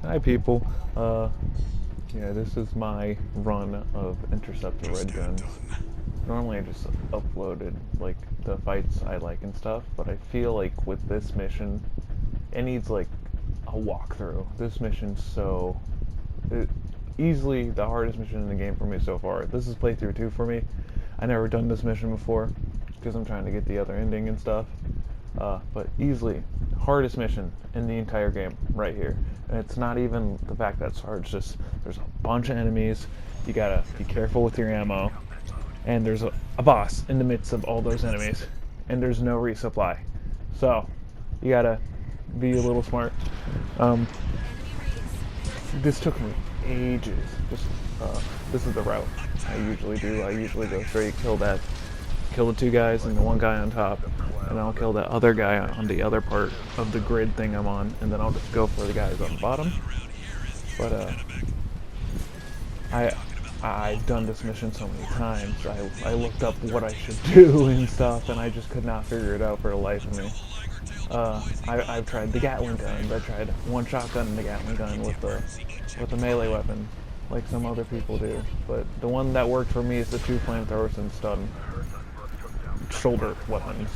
Hi people. Yeah, this is my run of Intercept the Red guns. Normally I just uploaded like the fights I like and stuff, but I feel like with this mission, it needs like a walkthrough. This mission's easily the hardest mission in the game for me so far. This is playthrough 2 for me. I never done this mission before because I'm trying to get the other ending and stuff. But easily hardest mission in the entire game right here. And it's not even the fact that it's hard, it's just there's a bunch of enemies, you gotta be careful with your ammo, and there's a boss in the midst of all those enemies, and there's no resupply. So, you gotta be a little smart. This took me ages. This is the route I usually do. I usually go straight, kill the 2 guys and the 1 guy on top, and I'll kill that other guy on the other part of the grid thing I'm on, and then I'll just go for the guys on the bottom. But I've done this mission so many times. I looked up what I should do and stuff, and I just could not figure it out for the life of me. I've tried the Gatling guns. I tried one shotgun and the Gatling gun with the melee weapon, like some other people do. But the one that worked for me is the 2 flamethrowers and stun shoulder weapons.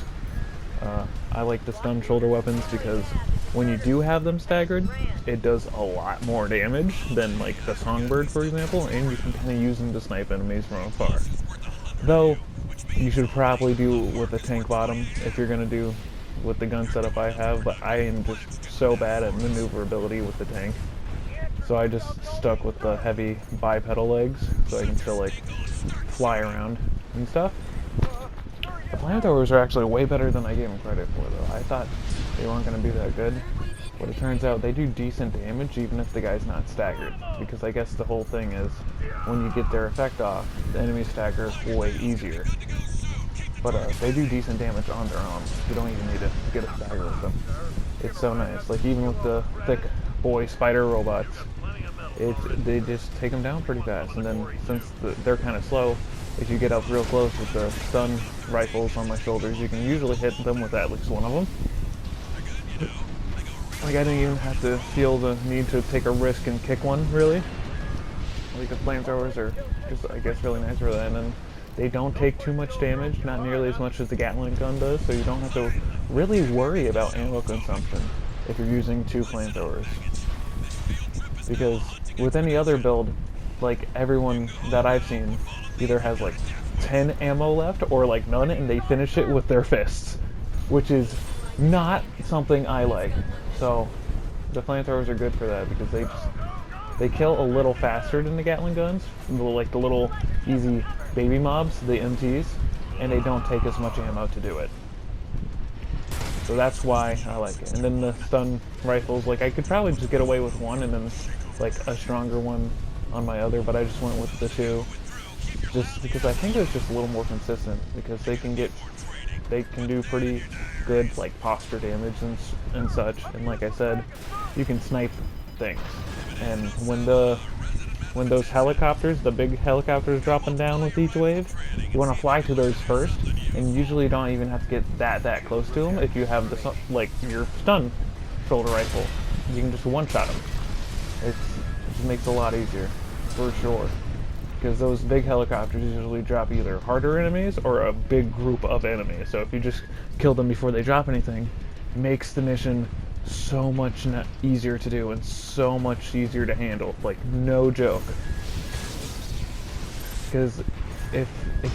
I like the stun shoulder weapons because when you do have them staggered, it does a lot more damage than like the Songbird, for example, and you can kind of use them to snipe enemies from afar. Though, you should probably do with a tank bottom if you're going to do with the gun setup I have, but I am just so bad at maneuverability with the tank. So I just stuck with the heavy bipedal legs so I can still like fly around and stuff. The flamethrowers are actually way better than I gave them credit for, though. I thought they weren't going to be that good, but it turns out they do decent damage even if the guy's not staggered, because I guess the whole thing is when you get their effect off, the enemies stagger way easier. But they do decent damage on their own. You don't even need to get a stagger with them. It's so nice. Like, even with the thick boy spider robots, they just take them down pretty fast. And then since they're kind of slow, if you get up real close with the stun rifles on my shoulders, you can usually hit them with at least one of them. Like, I didn't even have to feel the need to take a risk and kick one, really. Like, the flamethrowers are just, I guess, really nice for that. And then they don't take too much damage, not nearly as much as the Gatling gun does, so you don't have to really worry about ammo consumption if you're using 2 flamethrowers. Because with any other build, like, everyone that I've seen either has like 10 ammo left or like none, and they finish it with their fists, which is not something I like. So the flamethrowers are good for that because they kill a little faster than the Gatling guns, like the little easy baby mobs, the MTs, and they don't take as much ammo to do it. So that's why I like it. And then the stun rifles, like, I could probably just get away with one and then like a stronger one on my other, but I just went with the 2. Just because I think it's just a little more consistent, because they can do pretty good like posture damage and such, and like I said, you can snipe things. And when those helicopters, the big helicopters dropping down with each wave, you want to fly to those first, and usually you don't even have to get that close to them if you have your stun shoulder rifle. You can just one-shot them. It just makes it a lot easier, for sure. Because those big helicopters usually drop either harder enemies or a big group of enemies. So if you just kill them before they drop anything, it makes the mission so much easier to do and so much easier to handle. Like, no joke. Because if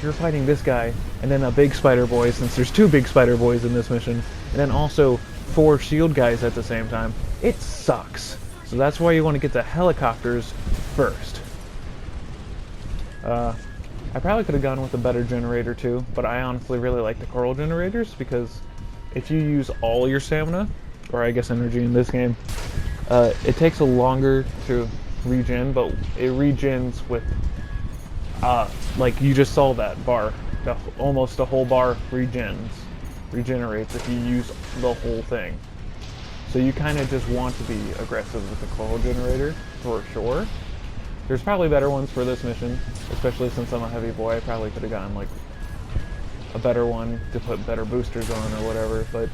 you're fighting this guy and then a big spider boy, since there's 2 big spider boys in this mission, and then also 4 shield guys at the same time, it sucks. So that's why you want to get the helicopters first. I probably could have gone with a better generator too, but I honestly really like the coral generators because if you use all your stamina, or I guess energy in this game, it takes a longer to regen, but it regens with, like you just saw that bar, almost a whole bar regenerates if you use the whole thing. So you kind of just want to be aggressive with the coral generator, for sure. There's probably better ones for this mission, especially since I'm a heavy boy. I probably could have gotten like a better one to put better boosters on or whatever, but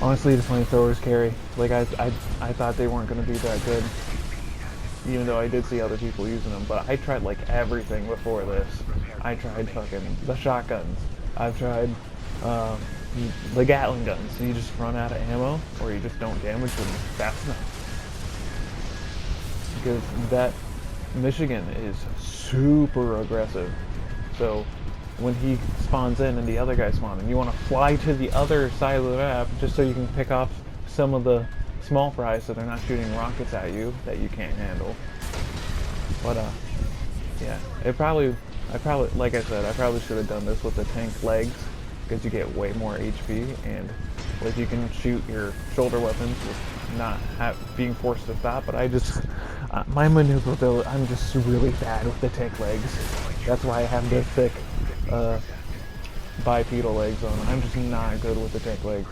Honestly, the flamethrowers carry. Like, I thought they weren't going to be that good, even though I did see other people using them. But I tried, like, everything before this. I tried fucking the shotguns. I've tried the Gatling guns. You just run out of ammo, or you just don't damage them fast enough. Because that Michigan is super aggressive. So when he spawns in and the other guy spawns in, you want to fly to the other side of the map just so you can pick off some of the small fries so they're not shooting rockets at you that you can't handle. But yeah, I probably, like I said, I probably should have done this with the tank legs because you get way more HP and like you can shoot your shoulder weapons with not being forced to stop. But I just, my maneuverability, I'm just really bad with the tank legs. That's why I have the thick bipedal legs on. I'm just not good with the tank legs.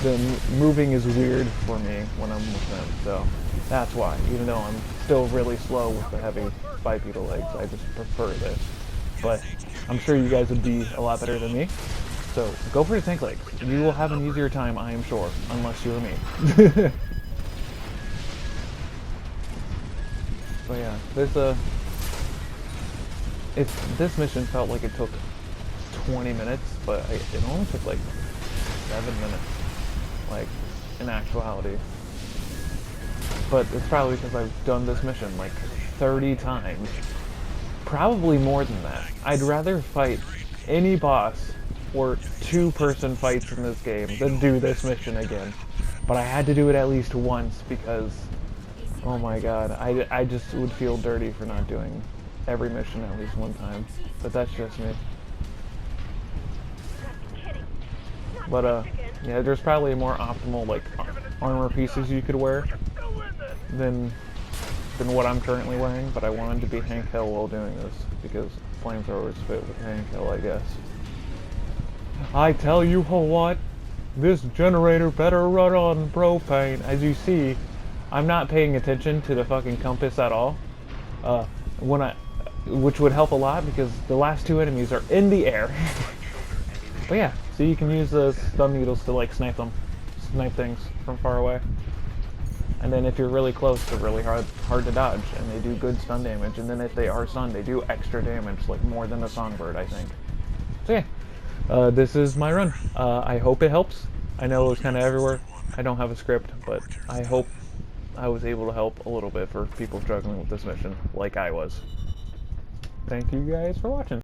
The moving is weird for me when I'm with them, so that's why. Even though I'm still really slow with the heavy bipedal legs, I just prefer this. But I'm sure you guys would be a lot better than me. So go for the tank legs. You will have an easier time, I am sure, unless you're me. But yeah, this mission felt like it took 20 minutes, but it only took like 7 minutes, like, in actuality. But it's probably because I've done this mission like 30 times. Probably more than that. I'd rather fight any boss or two-person fights in this game than do this mission again. But I had to do it at least once because, oh my god, I just would feel dirty for not doing every mission at least one time. But that's just me. But yeah, there's probably more optimal like armor pieces you could wear than what I'm currently wearing. But I wanted to be Hank Hill while doing this because flamethrowers fit with Hank Hill, I guess. I tell you what, this generator better run on propane. As you see, I'm not paying attention to the fucking compass at all. Which would help a lot because the last two enemies are in the air. But yeah, so you can use the stun needles to like snipe things from far away. And then if you're really close, they're really hard to dodge, and they do good stun damage. And then if they are stunned, they do extra damage, like more than a songbird, I think. So yeah, this is my run. I hope it helps. I know it was kind of everywhere. I don't have a script, but I hope I was able to help a little bit for people struggling with this mission, like I was. Thank you guys for watching.